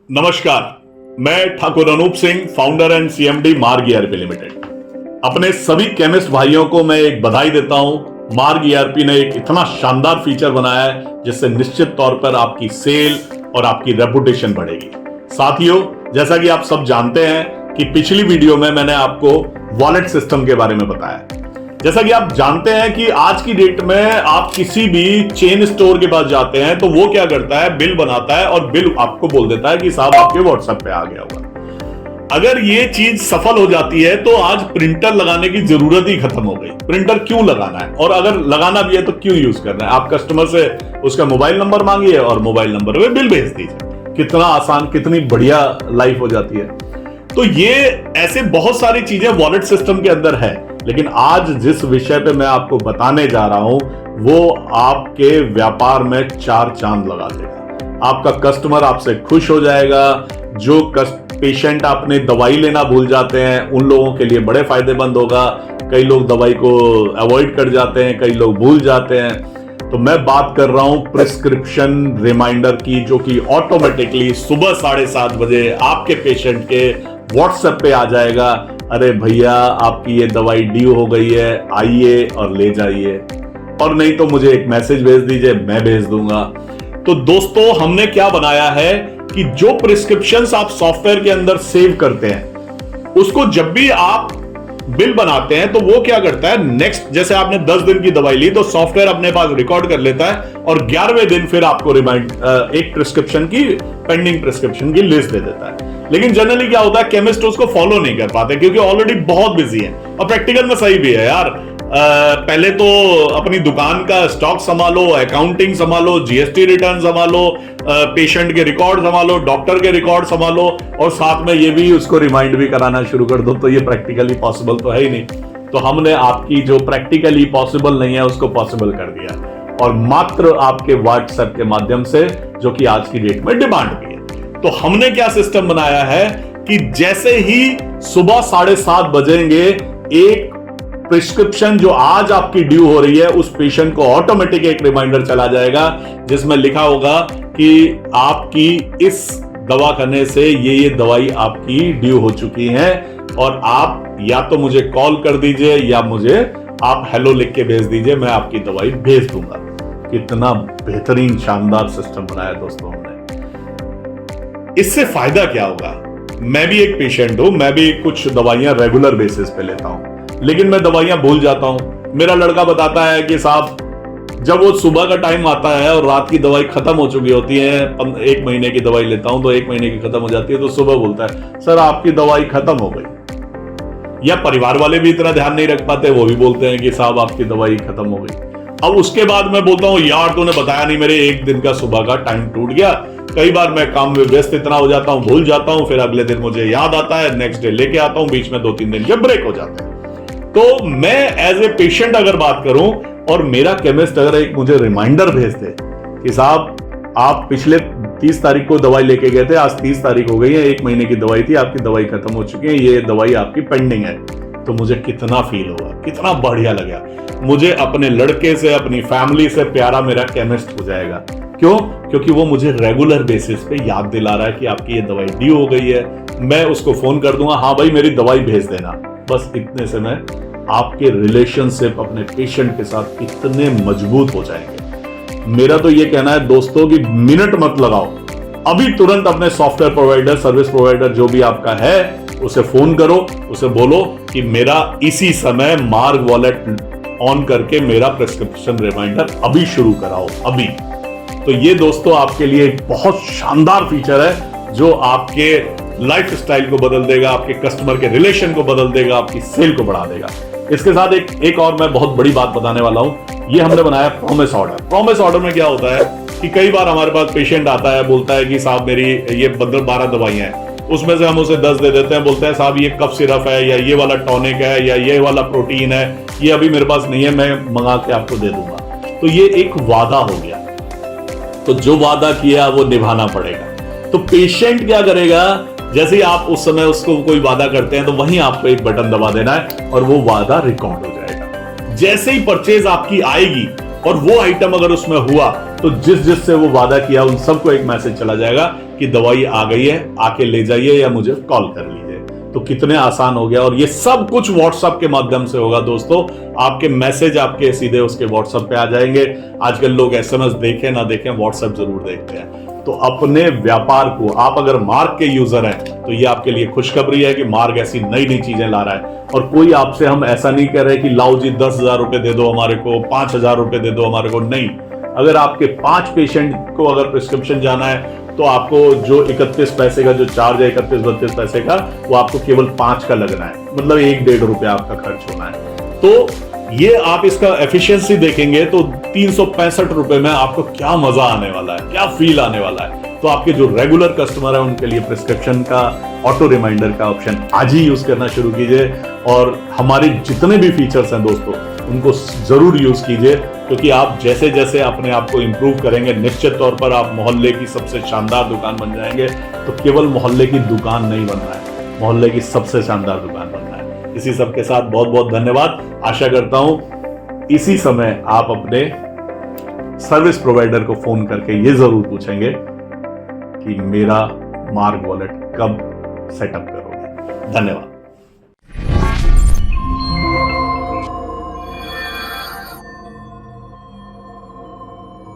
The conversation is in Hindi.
नमस्कार, मैं Thakur Anoop Singh, founder and CMD Marg ERP limited. अपने सभी केमिस्ट भाइयों को मैं एक बधाई देता हूं। मार्ग ईआरपी ने एक इतना शानदार फीचर बनाया है जिससे निश्चित तौर पर आपकी सेल और आपकी रेपुटेशन बढ़ेगी। साथियों, जैसा कि आप सब जानते हैं कि पिछली वीडियो में मैंने आपको वॉलेट सिस्टम के बारे में बताया। जैसा कि आप जानते हैं कि आज की डेट में आप किसी भी चेन स्टोर के पास जाते हैं तो वो क्या करता है, बिल बनाता है और बिल आपको बोल देता है कि साहब आपके व्हाट्सएप पे आ गया होगा। अगर ये चीज सफल हो जाती है तो आज प्रिंटर लगाने की जरूरत ही खत्म हो गई। प्रिंटर क्यों लगाना है, और अगर लगाना भी है तो क्यों यूज करना है? आप कस्टमर से उसका मोबाइल नंबर मांगिए और मोबाइल नंबर पे बिल भेज दीजिए। कितना आसान, कितनी बढ़िया लाइफ हो जाती है। तो ये ऐसे बहुत सारी चीजें वॉलेट सिस्टम के अंदर है, लेकिन आज जिस विषय पे मैं आपको बताने जा रहा हूं वो आपके व्यापार में चार चांद लगा देगा। आपका कस्टमर आपसे खुश हो जाएगा। जो पेशेंट आपने दवाई लेना भूल जाते हैं उन लोगों के लिए बड़े फायदेमंद होगा। कई लोग दवाई को अवॉइड कर जाते हैं, कई लोग भूल जाते हैं। तो मैं बात कर रहा हूं प्रिस्क्रिप्शन रिमाइंडर की, जो कि ऑटोमेटिकली सुबह 7:30 बजे आपके पेशेंट के व्हाट्सएप पे आ जाएगा। अरे भैया, आपकी ये दवाई ड्यू हो गई है, आइए और ले जाइए। और नहीं तो मुझे एक मैसेज भेज दीजिए, मैं भेज दूंगा। तो दोस्तों, हमने क्या बनाया है कि जो प्रिस्क्रिप्शंस आप सॉफ्टवेयर के अंदर सेव करते हैं उसको जब भी आप बिल बनाते हैं तो वो क्या करता है, नेक्स्ट जैसे आपने 10 दिन की दवाई ली तो सॉफ्टवेयर अपने पास रिकॉर्ड कर लेता है और 11वें दिन फिर आपको एक प्रिस्क्रिप्शन की, पेंडिंग प्रिस्क्रिप्शन की लिस्ट दे देता है। लेकिन जनरली क्या होता है, केमिस्ट उसको फॉलो नहीं कर पाते क्योंकि ऑलरेडी बहुत बिजी है। और प्रैक्टिकल में सही भी है यार। पहले तो अपनी दुकान का स्टॉक संभालो, अकाउंटिंग संभालो, जीएसटी रिटर्न संभालो, पेशेंट के रिकॉर्ड संभालो, डॉक्टर के रिकॉर्ड संभालो, और साथ में ये भी उसको रिमाइंड भी कराना शुरू कर दो। तो ये प्रैक्टिकली पॉसिबल तो है ही नहीं। तो हमने आपकी जो प्रैक्टिकली पॉसिबल नहीं है उसको पॉसिबल कर दिया, और मात्र आपके व्हाट्सएप के माध्यम से, जो कि आज की डेट में डिमांड भी है। तो हमने क्या सिस्टम बनाया है कि जैसे ही सुबह 7:30 बजेंगे, एक प्रिस्क्रिप्शन जो आज आपकी ड्यू हो रही है उस पेशेंट को ऑटोमेटिक एक रिमाइंडर चला जाएगा जिसमें लिखा होगा कि आपकी इस दवा खाने से ये दवाई आपकी ड्यू हो चुकी है, और आप या तो मुझे कॉल कर दीजिए या मुझे आप हेलो लिख के भेज दीजिए, मैं आपकी दवाई भेज दूंगा। कितना बेहतरीन शानदार सिस्टम बनाया दोस्तों हमने। इससे फायदा क्या होगा? मैं भी एक पेशेंट हूं, मैं भी कुछ दवाइयां रेगुलर बेसिस पे लेता हूं, लेकिन मैं दवाइयां भूल जाता हूं। मेरा लड़का बताता है कि साहब, जब वो सुबह का टाइम आता है और रात की दवाई खत्म हो चुकी होती है, 1 महीने की दवाई लेता हूं तो 1 महीने की खत्म हो जाती है, तो सुबह बोलता है सर आपकी दवाई खत्म हो गई। या परिवार वाले भी इतना ध्यान नहीं रख पाते, वो भी बोलते हैं कि साहब आपकी दवाई खत्म हो गई। अब उसके बाद मैं बोलता हूं यार तूने बताया नहीं, मेरे 1 दिन का सुबह का टाइम टूट गया। कई बार मैं काम में व्यस्त इतना हो जाता हूं, भूल जाता हूं, फिर अगले दिन मुझे याद आता है, नेक्स्ट डे लेके आता हूं, बीच में 2-3 दिन के ब्रेक हो जाते हैं। तो मैं एज ए पेशेंट अगर बात करूं और मेरा केमिस्ट अगर एक मुझे रिमाइंडर भेज दे कि साहब आप पिछले 30 तारीख को दवाई लेके गए थे, आज 30 तारीख हो गई है, 1 महीने की दवाई थी, आपकी दवाई खत्म हो चुकी है, ये दवाई आपकी पेंडिंग है, तो मुझे कितना फील होगा, कितना बढ़िया लगा। मुझे अपने लड़के से, अपनी फैमिली से प्यारा मेरा केमिस्ट हो जाएगा। क्यों? क्योंकि वो मुझे रेगुलर बेसिस पे याद दिला रहा है कि आपकी ये दवाई ड्यू हो गई है। मैं उसको फोन कर दूंगा, हाँ भाई मेरी दवाई भेज देना। बस इतने से मैं आपके रिलेशनशिप अपने पेशेंट के साथ इतने मजबूत हो जाएंगे। मेरा तो ये कहना है दोस्तों कि मिनट मत लगाओ, अभी तुरंत अपने सॉफ्टवेयर प्रोवाइडर, सर्विस प्रोवाइडर जो भी आपका है उसे फोन करो, उसे बोलो कि मेरा इसी समय मार्ग वॉलेट ऑन करके मेरा प्रिस्क्रिप्शन रिमाइंडर अभी शुरू कराओ, अभी। तो ये दोस्तों आपके लिए एक बहुत शानदार फीचर है जो आपके लाइफ स्टाइल को बदल देगा, आपके कस्टमर के रिलेशन को बदल देगा, आपकी सेल को बढ़ा देगा। इसके साथ एक और मैं बहुत बड़ी बात बताने वाला हूं। ये हमने बनाया प्रॉमिस ऑर्डर। प्रॉमिस ऑर्डर में क्या होता है कि कई बार हमारे पास पेशेंट आता है, बोलता है कि साहब मेरी ये 12 दवाइयां हैं, उसमें से हम उसे 10 दे देते हैं, बोलते हैं साहब ये कफ सिरप है, या ये वाला टॉनिक है, या ये वाला प्रोटीन है, ये अभी मेरे पास नहीं है, मैं मंगा के आपको दे दूंगा। तो ये एक वादा हो गया, तो जो वादा किया वो निभाना पड़ेगा। तो पेशेंट क्या करेगा, जैसे ही आप उस समय उसको कोई वादा करते हैं तो वहीं आपको एक बटन दबा देना है और वो वादा रिकॉर्ड हो जाएगा। जैसे ही परचेज आपकी आएगी और वो आइटम अगर उसमें हुआ तो जिससे वो वादा किया उन सबको एक मैसेज चला जाएगा कि दवाई आ गई है, आके ले जाइए या मुझे कॉल कर लीजिए। तो कितने आसान हो गया, और ये सब कुछ व्हाट्सएप के माध्यम से होगा दोस्तों। आपके मैसेज आपके सीधे उसके व्हाट्सएप पे आ जाएंगे। आजकल लोग एसएमएस देखें ना देखें, व्हाट्सएप जरूर देखते हैं। तो अपने व्यापार को, आप अगर मार्ग के यूजर हैं तो ये आपके लिए खुशखबरी है कि मार्ग ऐसी नई नई चीजें ला रहा है। और कोई आपसे, हम ऐसा नहीं कर रहे कि लाओ जी 10,000 रुपए दे दो हमारे को, 5,000 रुपए दे दो हमारे को, नहीं। अगर आपके 5 पेशेंट को अगर प्रिस्क्रिप्शन जाना है तो आपको जो 31 पैसे का जो चार्ज है, 31-32 पैसे का, वो आपको केवल 5 का लगना है, मतलब 1-1.5 रुपया आपका खर्च होना है। तो ये आप इसका एफिशिएंसी देखेंगे तो 365 रुपए में आपको क्या मजा आने वाला है, क्या फील आने वाला है। तो आपके जो रेगुलर कस्टमर है उनके लिए प्रिस्क्रिप्शन का ऑटो रिमाइंडर का ऑप्शन आज ही यूज करना शुरू कीजिए। और हमारे जितने भी फीचर्स हैं दोस्तों, उनको जरूर यूज कीजिए, क्योंकि आप जैसे जैसे अपने आप को इंप्रूव करेंगे, निश्चित तौर पर आप मोहल्ले की सबसे शानदार दुकान बन जाएंगे। तो केवल मोहल्ले की दुकान नहीं बनना है, मोहल्ले की सबसे शानदार दुकान बनना है। इसी सब के साथ बहुत बहुत धन्यवाद। आशा करता हूं इसी समय आप अपने सर्विस प्रोवाइडर को फोन करके ये जरूर पूछेंगे कि मेरा मार्ग वॉलेट कब सेटअप करोगे। धन्यवाद।